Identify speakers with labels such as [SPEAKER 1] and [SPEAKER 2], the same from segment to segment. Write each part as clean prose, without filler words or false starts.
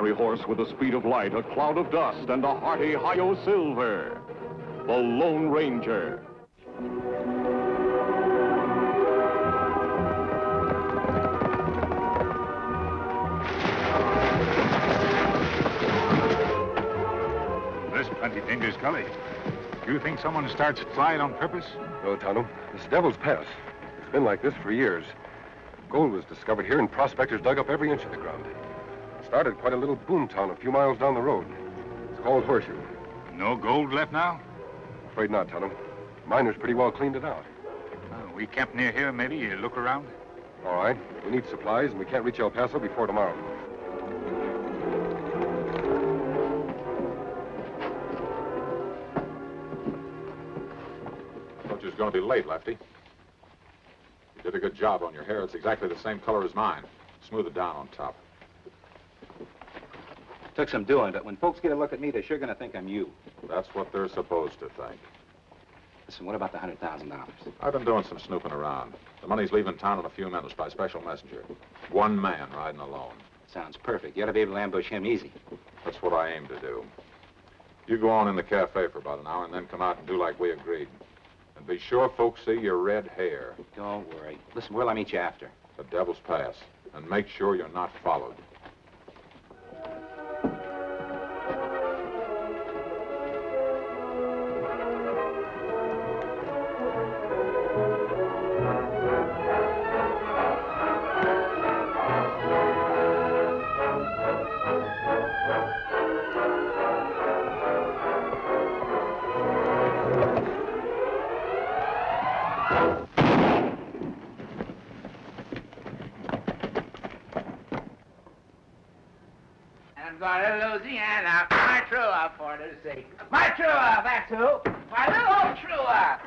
[SPEAKER 1] fiery horse with the speed of light, a cloud of dust, and a hearty hi-yo silver. The Lone Ranger.
[SPEAKER 2] This is plenty dangerous gully. Do you think someone starts flying on purpose?
[SPEAKER 3] No, Tonto. This Devil's Pass. It's been like this for years. Gold was discovered here, and prospectors dug up every inch of the ground. It started quite a little boom town a few miles down the road. It's called Horseshoe.
[SPEAKER 2] No gold left now?
[SPEAKER 3] Afraid not, Tonto. Miners pretty well cleaned it out.
[SPEAKER 2] Oh, we camp near here, maybe? You look around?
[SPEAKER 3] All right. We need supplies, and we can't reach El Paso before tomorrow.
[SPEAKER 4] Thought you was going to be late, Lefty. You did a good job on your hair. It's exactly the same color as mine. Smooth it down on top.
[SPEAKER 5] Took some doing, but when folks get a look at me, they're sure going to think I'm you.
[SPEAKER 4] That's what they're supposed to think.
[SPEAKER 5] Listen, what about the $100,000?
[SPEAKER 4] I've been doing some snooping around. The money's leaving town in a few minutes by special messenger. One man riding alone.
[SPEAKER 5] Sounds perfect. You ought to be able to ambush him easy.
[SPEAKER 4] That's what I aim to do. You go on in the cafe for about an hour and then come out and do like we agreed. And be sure folks see your red hair.
[SPEAKER 5] Don't worry. Listen, where'll I meet you after?
[SPEAKER 4] The Devil's Pass. And make sure you're not followed.
[SPEAKER 6] Louisiana, my true-up for to see. My true-up, that's who. My little old true-up.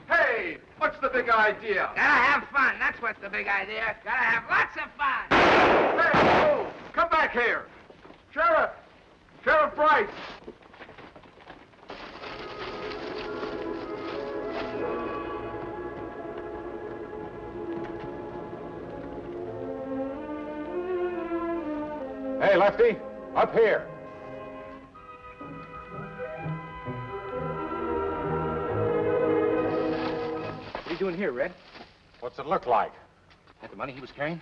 [SPEAKER 7] Hey, what's the big idea?
[SPEAKER 6] Gotta have fun, that's what's the big idea. Gotta have lots of fun.
[SPEAKER 7] Hey, oh, come back here. Sheriff! Sheriff Bryce!
[SPEAKER 4] Hey, Lefty, up here.
[SPEAKER 5] What are you doing here, Red?
[SPEAKER 4] What's it look like?
[SPEAKER 5] That the money he was carrying?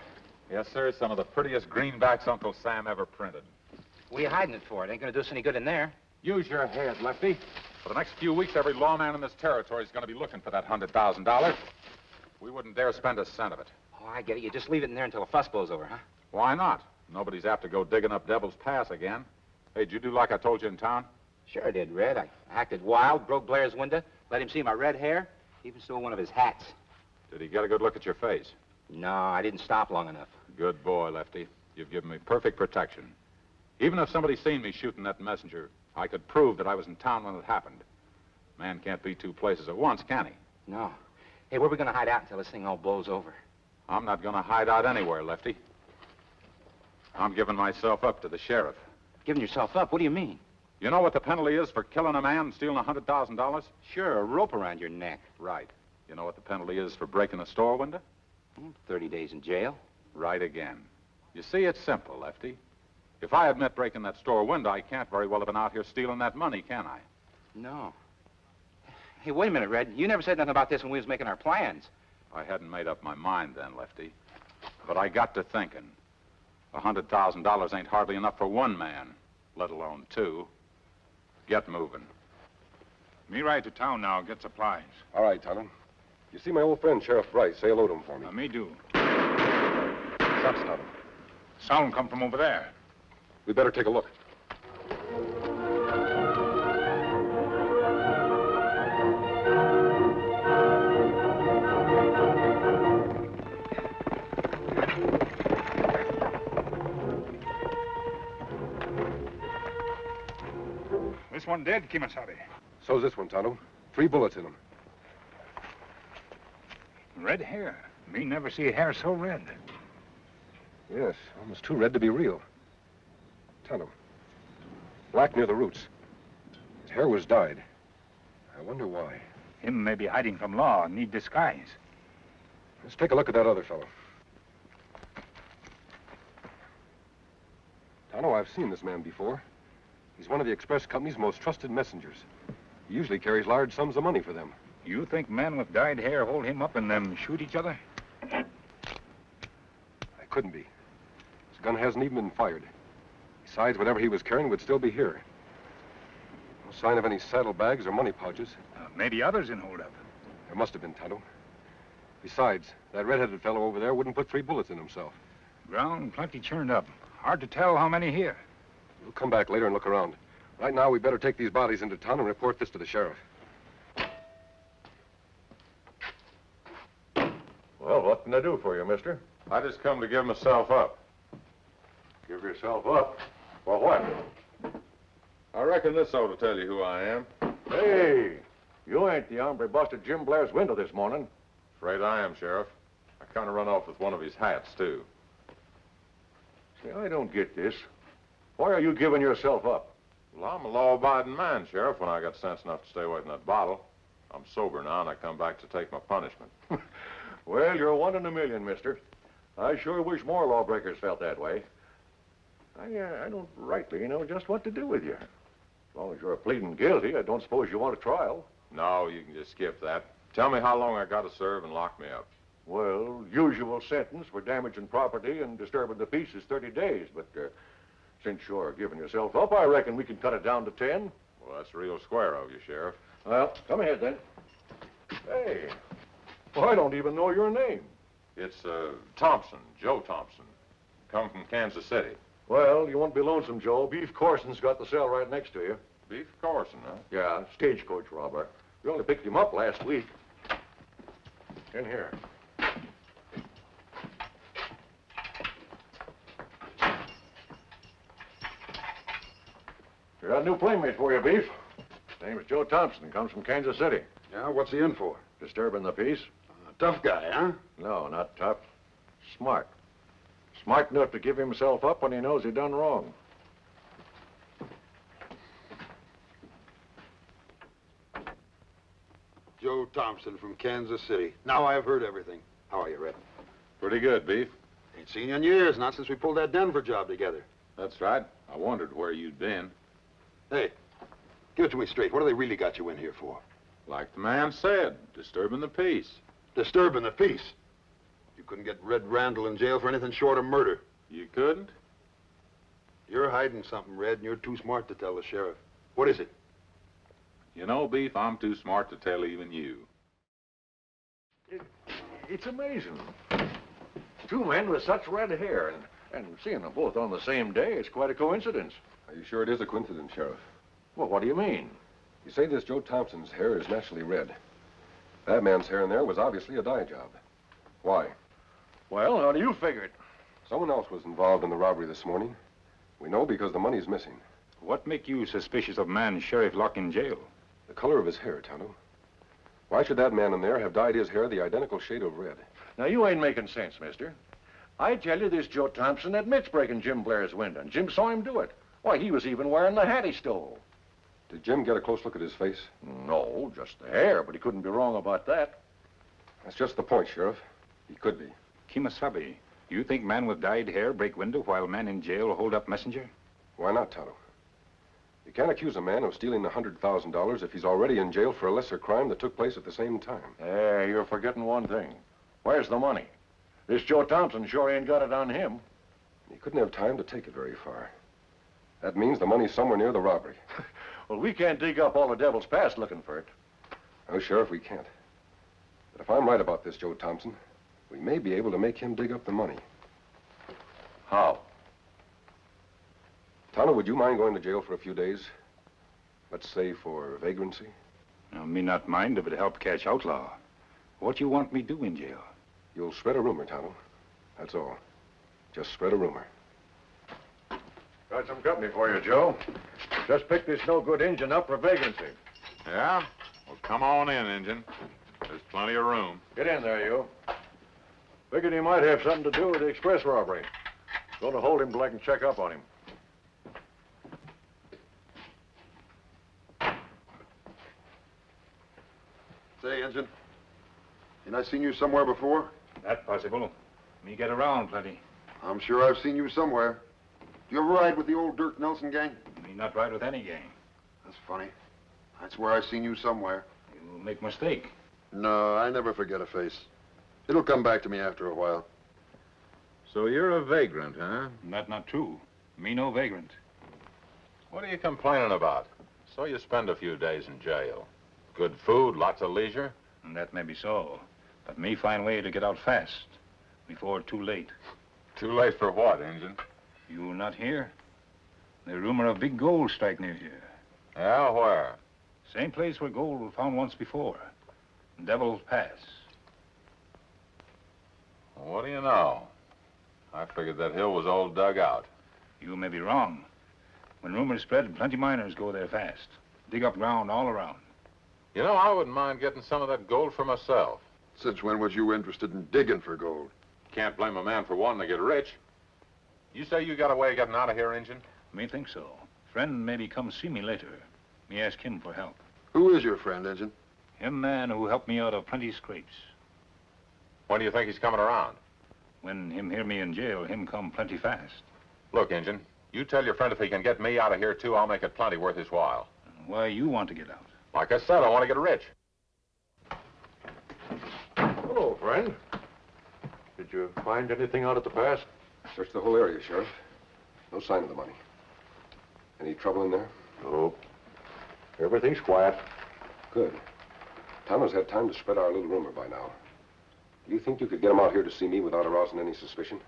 [SPEAKER 4] Yes, sir. Some of the prettiest greenbacks Uncle Sam ever printed.
[SPEAKER 5] What are you hiding it for? It ain't going to do us any good in there.
[SPEAKER 4] Use your head, Lefty. For the next few weeks, every lawman in this territory is going to be looking for that $100,000. We wouldn't dare spend a cent of it.
[SPEAKER 5] Oh, I get it. You just leave it in there until the fuss blows over, huh?
[SPEAKER 4] Why not? Nobody's apt to go digging up Devil's Pass again. Hey, did you do like I told you in town?
[SPEAKER 5] Sure I did, Red. I acted wild, broke Blair's window, let him see my red hair, even stole one of his hats.
[SPEAKER 4] Did he get a good look at your face?
[SPEAKER 5] No, I didn't stop long enough.
[SPEAKER 4] Good boy, Lefty. You've given me perfect protection. Even if somebody seen me shooting that messenger, I could prove that I was in town when it happened. Man can't be two places at once, can he?
[SPEAKER 5] No. Hey, where are we going to hide out until this thing all blows over?
[SPEAKER 4] I'm not going to hide out anywhere, Lefty. I'm giving myself up to the sheriff.
[SPEAKER 5] Giving yourself up? What do you mean?
[SPEAKER 4] You know what the penalty is for killing a man and stealing $100,000?
[SPEAKER 5] Sure, a rope around your neck.
[SPEAKER 4] Right. You know what the penalty is for breaking a store window?
[SPEAKER 5] 30 days in jail.
[SPEAKER 4] Right again. You see, it's simple, Lefty. If I admit breaking that store window, I can't very well have been out here stealing that money, can I?
[SPEAKER 5] No. Hey, wait a minute, Red. You never said nothing about this when we was making our plans.
[SPEAKER 4] I hadn't made up my mind then, Lefty. But I got to thinking. $100,000 ain't hardly enough for one man, let alone two. Get moving.
[SPEAKER 2] Me ride to town now, get supplies.
[SPEAKER 3] All right, Tonto. You see my old friend, Sheriff Bryce. Say hello to him for me.
[SPEAKER 2] Me do.
[SPEAKER 3] Shots, Tonto.
[SPEAKER 2] Sound come from over there.
[SPEAKER 3] We better take a look.
[SPEAKER 2] This one dead, Kemo Sabe.
[SPEAKER 3] So's this one, Tonto. 3 bullets in him.
[SPEAKER 2] Red hair. Me never see hair so red.
[SPEAKER 3] Yes, almost too red to be real. Tonto. Black near the roots. His hair was dyed. I wonder why.
[SPEAKER 2] Him may be hiding from law, need disguise.
[SPEAKER 3] Let's take a look at that other fellow. Tonto, I've seen this man before. He's one of the express company's most trusted messengers. He usually carries large sums of money for them.
[SPEAKER 2] You think men with dyed hair hold him up and then shoot each other?
[SPEAKER 3] I couldn't be. His gun hasn't even been fired. Besides, whatever he was carrying would still be here. No sign of any saddlebags or money pouches.
[SPEAKER 2] Maybe others in holdup.
[SPEAKER 3] There must have been, Tonto. Besides, that red-headed fellow over there wouldn't put 3 bullets in himself.
[SPEAKER 2] Ground plenty churned up. Hard to tell how many here.
[SPEAKER 3] We'll come back later and look around. Right now, we better take these bodies into town and report this to the sheriff.
[SPEAKER 1] Well, what can I do for you, mister?
[SPEAKER 4] I just come to give myself up.
[SPEAKER 1] Give yourself up? For what?
[SPEAKER 4] I reckon this ought to tell you who I am.
[SPEAKER 1] Hey, you ain't the hombre busted Jim Blair's window this morning.
[SPEAKER 4] Afraid I am, Sheriff. I kind of run off with one of his hats, too.
[SPEAKER 1] See, I don't get this. Why are you giving yourself up?
[SPEAKER 4] Well, I'm a law-abiding man, Sheriff, when I got sense enough to stay away from that bottle. I'm sober now, and I come back to take my punishment.
[SPEAKER 1] Well, you're 1 in a million, mister. I sure wish more lawbreakers felt that way. I don't rightly know just what to do with you. As long as you're pleading guilty, I don't suppose you want a trial.
[SPEAKER 4] No, you can just skip that. Tell me how long I got to serve and lock me up.
[SPEAKER 1] Well, usual sentence for damaging property and disturbing the peace is 30 days, but since you're giving yourself up, I reckon we can cut it down to 10.
[SPEAKER 4] Well, that's real square of you, Sheriff.
[SPEAKER 1] Well, come ahead then. Hey, well, I don't even know your name.
[SPEAKER 4] It's Thompson, Joe Thompson. Come from Kansas City.
[SPEAKER 1] Well, you won't be lonesome, Joe. Beef Corson's got the cell right next to you.
[SPEAKER 4] Beef Carson, huh?
[SPEAKER 1] Yeah, stagecoach robber. We only picked him up last week. In here. We got a new playmate for you, Beef. His name is Joe Thompson. Comes from Kansas City.
[SPEAKER 7] Yeah, what's he in for?
[SPEAKER 1] Disturbing the peace?
[SPEAKER 7] Tough guy, huh?
[SPEAKER 1] No, not tough. Smart. Smart enough to give himself up when he knows he done wrong.
[SPEAKER 7] Joe Thompson from Kansas City. Now I've heard everything. How are you, Red?
[SPEAKER 4] Pretty good, Beef.
[SPEAKER 7] Ain't seen you in years, not since we pulled that Denver job together.
[SPEAKER 4] That's right. I wondered where you'd been.
[SPEAKER 7] Hey, give it to me straight. What do they really got you in here for?
[SPEAKER 4] Like the man said, disturbing the peace.
[SPEAKER 7] Disturbing the peace. You couldn't get Red Randall in jail for anything short of murder.
[SPEAKER 4] You couldn't?
[SPEAKER 7] You're hiding something, Red, and you're too smart to tell the sheriff. What is it?
[SPEAKER 4] You know, Beef, I'm too smart to tell even you.
[SPEAKER 1] It's amazing. 2 men with such red hair, and seeing them both on the same day, it's quite a coincidence.
[SPEAKER 3] Are you sure it is a coincidence, Sheriff?
[SPEAKER 1] Well, what do you mean?
[SPEAKER 3] You say this Joe Thompson's hair is naturally red. That man's hair in there was obviously a dye job. Why?
[SPEAKER 1] Well, how do you figure it?
[SPEAKER 3] Someone else was involved in the robbery this morning. We know because the money's missing.
[SPEAKER 2] What make you suspicious of man Sheriff locked in jail?
[SPEAKER 3] The color of his hair, Tonto. Why should that man in there have dyed his hair the identical shade of red?
[SPEAKER 1] Now, you ain't making sense, mister. I tell you, this Joe Thompson admits breaking Jim Blair's window, and Jim saw him do it. Why, he was even wearing the hat he stole.
[SPEAKER 3] Did Jim get a close look at his face?
[SPEAKER 1] No, just the hair, but he couldn't be wrong about that.
[SPEAKER 3] That's just the point, Sheriff. He could be.
[SPEAKER 2] Kemo Sabe, you think man with dyed hair break window while man in jail hold up messenger?
[SPEAKER 3] Why not, Tonto? You can't accuse a man of stealing $100,000 if he's already in jail for a lesser crime that took place at the same time.
[SPEAKER 1] Hey, you're forgetting one thing. Where's the money? This Joe Thompson sure ain't got it on him.
[SPEAKER 3] He couldn't have time to take it very far. That means the money's somewhere near the robbery.
[SPEAKER 1] Well, we can't dig up all the devil's past looking for it.
[SPEAKER 3] No, Sheriff, we can't. But if I'm right about this Joe Thompson, we may be able to make him dig up the money.
[SPEAKER 1] How?
[SPEAKER 3] Tonto, would you mind going to jail for a few days? Let's say for vagrancy?
[SPEAKER 2] Now, me not mind if it help catch outlaw. What you want me do in jail?
[SPEAKER 3] You'll spread a rumor, Tonto. That's all. Just spread a rumor.
[SPEAKER 1] Got some company for you, Joe. Just picked this no-good engine up for vagrancy.
[SPEAKER 4] Yeah? Well, come on in, Injun. There's plenty of room.
[SPEAKER 1] Get in there, you. Figured he might have something to do with the express robbery. Going to hold him till I can check up on him.
[SPEAKER 7] Say, Injun, ain't I seen you somewhere before?
[SPEAKER 2] That possible. Me get around plenty.
[SPEAKER 7] I'm sure I've seen you somewhere. Do you ever ride with the old Dirk Nelson gang?
[SPEAKER 2] Me not ride with any gang.
[SPEAKER 7] That's funny. That's where I've seen you somewhere.
[SPEAKER 2] You make mistake.
[SPEAKER 7] No, I never forget a face. It'll come back to me after a while.
[SPEAKER 4] So you're a vagrant, huh?
[SPEAKER 2] That not true. Me no vagrant.
[SPEAKER 4] What are you complaining about? So you spend a few days in jail. Good food, lots of leisure.
[SPEAKER 2] And that may be so. But me find way to get out fast. Before too late.
[SPEAKER 4] Too late for what, Injun?
[SPEAKER 2] You not here? The rumor of big gold strike near here.
[SPEAKER 4] Yeah, where?
[SPEAKER 2] Same place where gold was found once before. Devil's Pass.
[SPEAKER 4] Well, what do you know? I figured that hill was all dug out.
[SPEAKER 2] You may be wrong. When rumors spread, plenty miners go there fast. Dig up ground all around.
[SPEAKER 4] You know, I wouldn't mind getting some of that gold for myself.
[SPEAKER 7] Since when was you interested in digging for gold?
[SPEAKER 4] Can't blame a man for wanting to get rich. You say you got a way of getting out of here, Injun?
[SPEAKER 2] Me think so. Friend maybe come see me later. Me ask him for help.
[SPEAKER 7] Who is your friend, Injun?
[SPEAKER 2] Him man who helped me out of plenty scrapes.
[SPEAKER 4] When do you think he's coming around?
[SPEAKER 2] When him hear me in jail, him come plenty fast.
[SPEAKER 4] Look, Injun, you tell your friend if he can get me out of here, too, I'll make it plenty worth his while.
[SPEAKER 2] Why you want to get out?
[SPEAKER 4] Like I said, I want to get rich.
[SPEAKER 1] Hello, friend. Did you find anything out at the pass?
[SPEAKER 3] Searched the whole area, Sheriff. No sign of the money. Any trouble in there?
[SPEAKER 1] No. Everything's quiet.
[SPEAKER 3] Good. Tonto's had time to spread our little rumor by now. Do you think you could get him out here to see me without arousing any suspicion?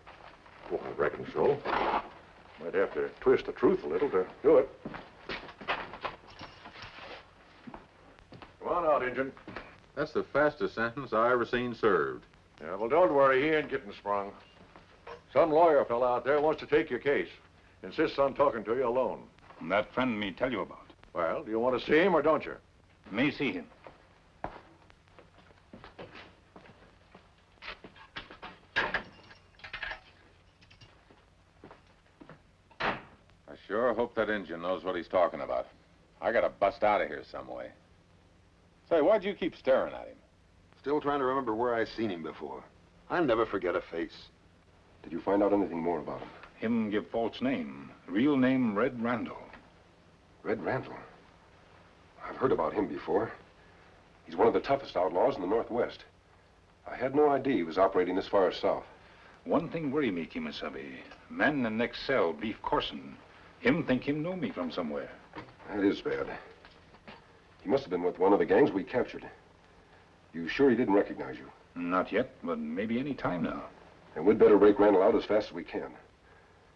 [SPEAKER 1] Oh, I reckon so. Might have to twist the truth a little to do it. Come on out, Injun.
[SPEAKER 4] That's the fastest sentence I ever seen served.
[SPEAKER 1] Yeah, well, don't worry. He ain't getting sprung. Some lawyer fella out there wants to take your case. Insists on talking to you alone.
[SPEAKER 2] And that friend me tell you about.
[SPEAKER 1] Well, do you want to see him or don't you?
[SPEAKER 2] Me see him.
[SPEAKER 4] I sure hope that Injun knows what he's talking about. I gotta bust out of here some way. Say, why'd you keep staring at him?
[SPEAKER 7] Still trying to remember where I seen him before. I never forget a face.
[SPEAKER 3] Did you find out anything more about him?
[SPEAKER 2] Him give false name. Real name Red Randall.
[SPEAKER 3] Red Randall? I've heard about him before. He's one of the toughest outlaws in the Northwest. I had no idea he was operating this far south.
[SPEAKER 2] One thing worry me, Kemo Sabe. Man in the next cell, Beef Corson. Him think him know me from somewhere.
[SPEAKER 3] That is bad. He must have been with one of the gangs we captured. You sure he didn't recognize you?
[SPEAKER 2] Not yet, but maybe any time now.
[SPEAKER 3] And we'd better rake Randall out as fast as we can.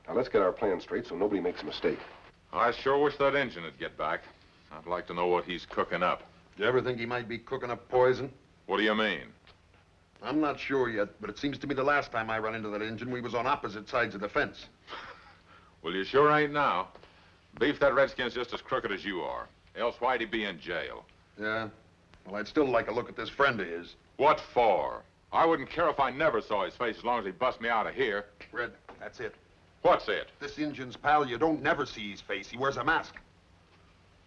[SPEAKER 3] Now, let's get our plan straight so nobody makes a mistake.
[SPEAKER 4] I sure wish that Injun would get back. I'd like to know what he's cooking up.
[SPEAKER 7] Do you ever think he might be cooking up poison?
[SPEAKER 4] What do you mean?
[SPEAKER 7] I'm not sure yet, but it seems to me the last time I run into that Injun, we was on opposite sides of the fence.
[SPEAKER 4] Well, you sure ain't now. Beef, that redskin's just as crooked as you are. Else why'd he be in jail?
[SPEAKER 7] Yeah? Well, I'd still like a look at this friend of his.
[SPEAKER 4] What for? I wouldn't care if I never saw his face as long as he bust me out of here.
[SPEAKER 7] Red, that's it.
[SPEAKER 4] What's it?
[SPEAKER 7] This Injun's pal, you don't never see his face. He wears a mask.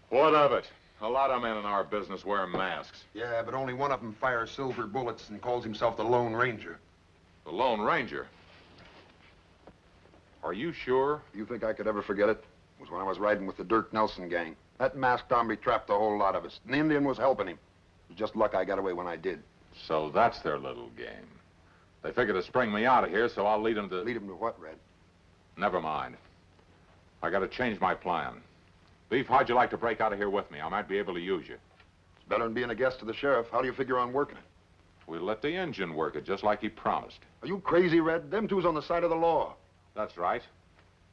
[SPEAKER 4] What of it? A lot of men in our business wear masks.
[SPEAKER 7] Yeah, but only one of them fires silver bullets and calls himself the Lone Ranger.
[SPEAKER 4] The Lone Ranger? Are you sure?
[SPEAKER 7] You think I could ever forget it? It was when I was riding with the Dirk Nelson gang. That masked hombre trapped the whole lot of us. And the Indian was helping him. It was just luck I got away when I did.
[SPEAKER 4] So that's their little game. They figured to spring me out of here, so I'll lead them to...
[SPEAKER 7] Lead him to what, Red?
[SPEAKER 4] Never mind. I gotta change my plan. Beef, how'd you like to break out of here with me? I might be able to use you.
[SPEAKER 7] It's better than being a guest to the sheriff. How do you figure on working it?
[SPEAKER 4] We'll let the engine work it, just like he promised.
[SPEAKER 7] Are you crazy, Red? Them two's on the side of the law.
[SPEAKER 4] That's right.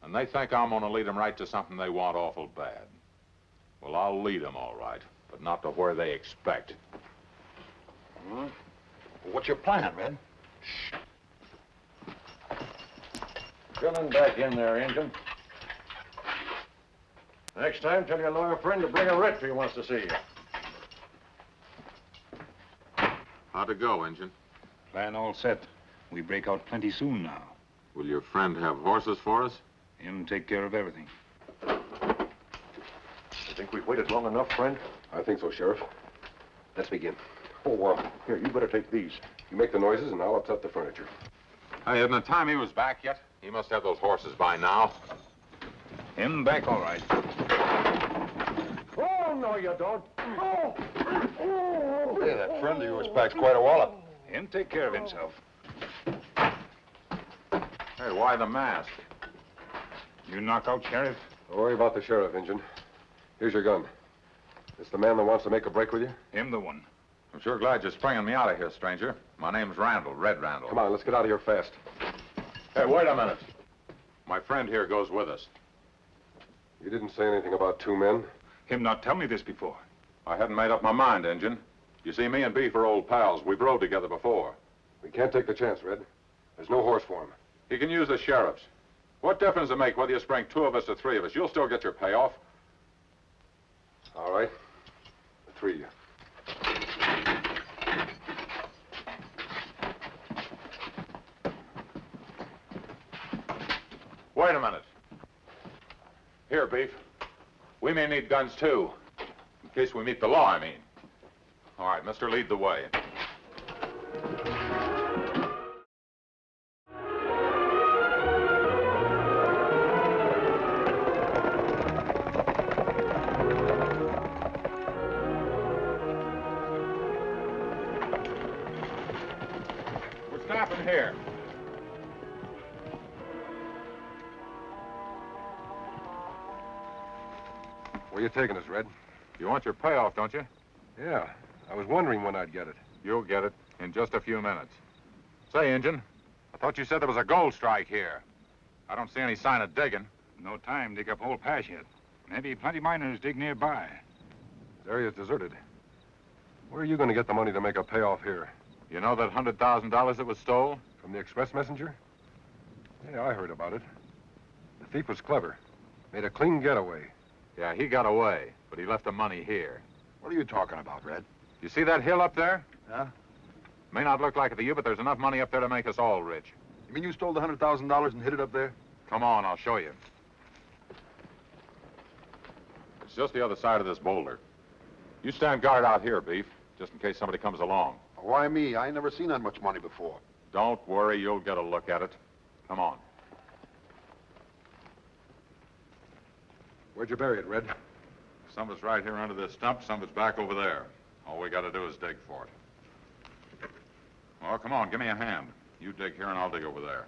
[SPEAKER 4] And they think I'm gonna lead them right to something they want awful bad. Well, I'll lead them all right, but not to where they expect.
[SPEAKER 7] Well, what's your plan, Red?
[SPEAKER 1] Filling back in there, Injun. Next time, tell your lawyer friend to bring a writ if he wants to see you.
[SPEAKER 4] How'd it go, Injun?
[SPEAKER 2] Plan all set. We break out plenty soon now.
[SPEAKER 4] Will your friend have horses for us?
[SPEAKER 2] Him take care of everything.
[SPEAKER 1] You think we've waited long enough, friend?
[SPEAKER 3] I think so, Sheriff. Let's begin.
[SPEAKER 1] Oh, here, you better take these.
[SPEAKER 3] You make the noises, and I'll upset the furniture.
[SPEAKER 4] Hey, isn't it time he was back yet? He must have those horses by now.
[SPEAKER 2] Him back all right.
[SPEAKER 1] Oh, no, you don't. Oh!
[SPEAKER 7] Hey, that friend of yours packs quite a wallop.
[SPEAKER 2] Him take care of himself.
[SPEAKER 4] Hey, why the mask?
[SPEAKER 2] You knock out Sheriff?
[SPEAKER 3] Don't worry about the sheriff, Injun. Here's your gun. This the man that wants to make a break with you?
[SPEAKER 2] Him the one.
[SPEAKER 4] I'm sure glad you're springing me out of here, stranger. My name's Randall, Red Randall.
[SPEAKER 3] Come on, let's get out of here fast.
[SPEAKER 4] Hey, wait a minute. My friend here goes with us.
[SPEAKER 3] You didn't say anything about two men.
[SPEAKER 2] Him not tell me this before.
[SPEAKER 4] I hadn't made up my mind, Injun. You see, me and Beef are old pals. We've rode together before.
[SPEAKER 3] We can't take the chance, Red. There's no horse for him.
[SPEAKER 4] He can use the sheriff's. What difference does it make whether you spring two of us or three of us? You'll still get your payoff.
[SPEAKER 3] All right. The three of you.
[SPEAKER 4] Wait a minute. Here, Beef. We may need guns, too. In case we meet the law, I mean. All right, mister, lead the way. We're stopping here.
[SPEAKER 3] Where you taking us, Red?
[SPEAKER 4] You want your payoff, don't you?
[SPEAKER 3] Yeah. I was wondering when I'd get it.
[SPEAKER 4] You'll get it in just a few minutes. Say, Injun, I thought you said there was a gold strike here. I don't see any sign of digging.
[SPEAKER 2] No time dig up whole pass yet. Maybe plenty miners dig nearby.
[SPEAKER 3] This area's deserted. Where are you going to get the money to make a payoff here?
[SPEAKER 4] You know that $100,000 that was stole?
[SPEAKER 3] From the express messenger? Yeah, I heard about it. The thief was clever. Made a clean getaway.
[SPEAKER 4] Yeah, he got away, but he left the money here.
[SPEAKER 7] What are you talking about, Red?
[SPEAKER 4] You see that hill up there?
[SPEAKER 7] Yeah?
[SPEAKER 4] May not look like it to you, but there's enough money up there to make us all rich.
[SPEAKER 7] You mean you stole the $100,000 and hid it up there?
[SPEAKER 4] Come on, I'll show you. It's just the other side of this boulder. You stand guard out here, Beef, just in case somebody comes along.
[SPEAKER 7] Why me? I ain't never seen that much money before.
[SPEAKER 4] Don't worry, you'll get a look at it. Come on.
[SPEAKER 3] Where'd you bury it, Red?
[SPEAKER 4] Some of it's right here under this stump, some of it's back over there. All we got to do is dig for it. Well, come on, give me a hand. You dig here and I'll dig over there.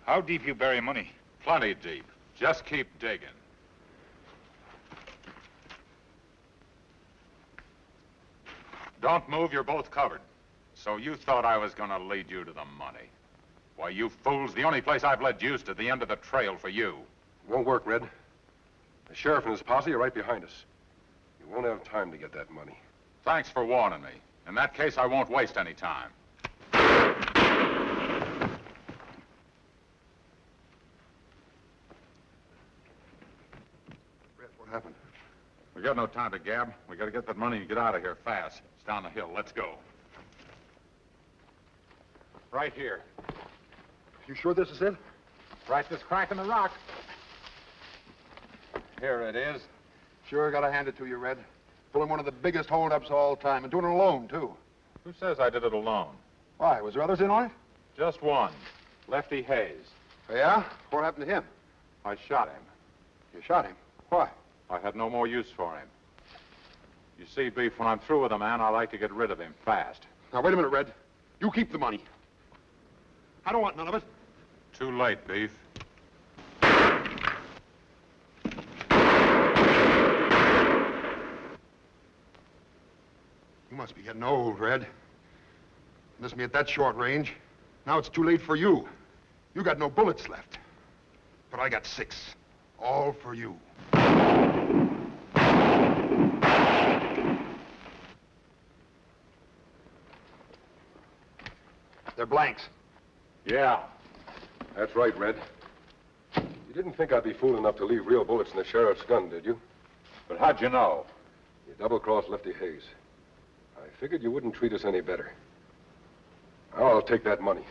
[SPEAKER 2] How deep you bury money?
[SPEAKER 4] Plenty deep. Just keep digging. Don't move, you're both covered. So you thought I was gonna lead you to the money. Why, you fools, the only place I've led you's to the end of the trail for you.
[SPEAKER 3] Won't work, Red. The sheriff and his posse are right behind us. You won't have time to get that money.
[SPEAKER 4] Thanks for warning me. In that case, I won't waste any time.
[SPEAKER 7] Red, what happened?
[SPEAKER 4] We got no time to gab. We gotta get that money and get out of here fast. It's down the hill. Let's go. Right here.
[SPEAKER 7] You sure this is it?
[SPEAKER 4] Right this crack in the rock. Here it is.
[SPEAKER 7] Sure, gotta hand it to you, Red. Pulling one of the biggest holdups of all time, and doing it alone, too.
[SPEAKER 4] Who says I did it alone?
[SPEAKER 7] Why, was there others in on it?
[SPEAKER 4] Just one. Lefty Hayes.
[SPEAKER 7] Oh, yeah? What happened to him?
[SPEAKER 4] I shot him.
[SPEAKER 7] You shot him. Why?
[SPEAKER 4] I had no more use for him. You see, Beef, when I'm through with a man, I like to get rid of him fast.
[SPEAKER 7] Now, wait a minute, Red. You keep the money. I don't want none of it.
[SPEAKER 4] Too late, Beef.
[SPEAKER 7] You must be getting old, Red. This me at that short range. Now it's too late for you. You got no bullets left. But I got 6. All for you. They're blanks.
[SPEAKER 4] Yeah.
[SPEAKER 3] That's right, Red. You didn't think I'd be fool enough to leave real bullets in the sheriff's gun, did you?
[SPEAKER 4] But how'd you know?
[SPEAKER 3] You double-crossed Lefty Hayes. I figured you wouldn't treat us any better. Now I'll take that money.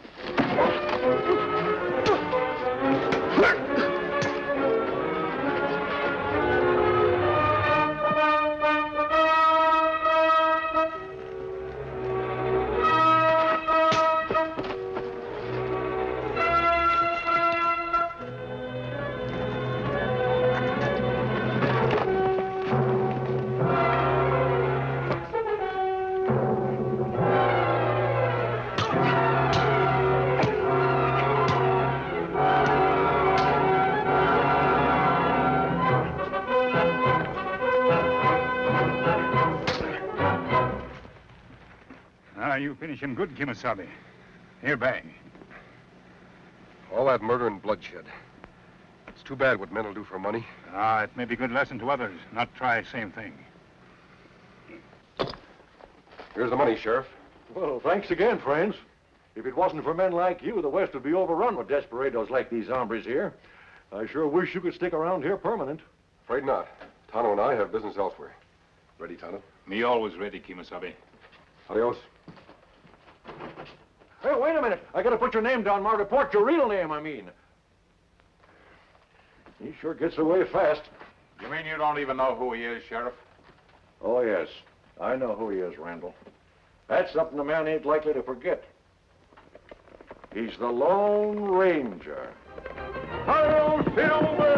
[SPEAKER 2] you finish him good, Kemo Sabe. Here, bag.
[SPEAKER 3] All that murder and bloodshed. It's too bad what men will do for money.
[SPEAKER 2] It may be a good lesson to others. Not try same thing.
[SPEAKER 3] Here's the money, Sheriff.
[SPEAKER 1] Well, thanks again, friends. If it wasn't for men like you, the West would be overrun with desperados like these hombres here. I sure wish you could stick around here permanent.
[SPEAKER 3] Afraid not. Tonto and I have business elsewhere. Ready, Tonto?
[SPEAKER 2] Me always ready, Kemo Sabe.
[SPEAKER 3] Adios.
[SPEAKER 1] Hey, wait a minute. I gotta put your name down, my report. Your real name, I mean. He sure gets away fast.
[SPEAKER 4] You mean you don't even know who he is, Sheriff?
[SPEAKER 1] Oh, yes. I know who he is, Randall. That's something a man ain't likely to forget. He's the Lone Ranger. Hail, Silver!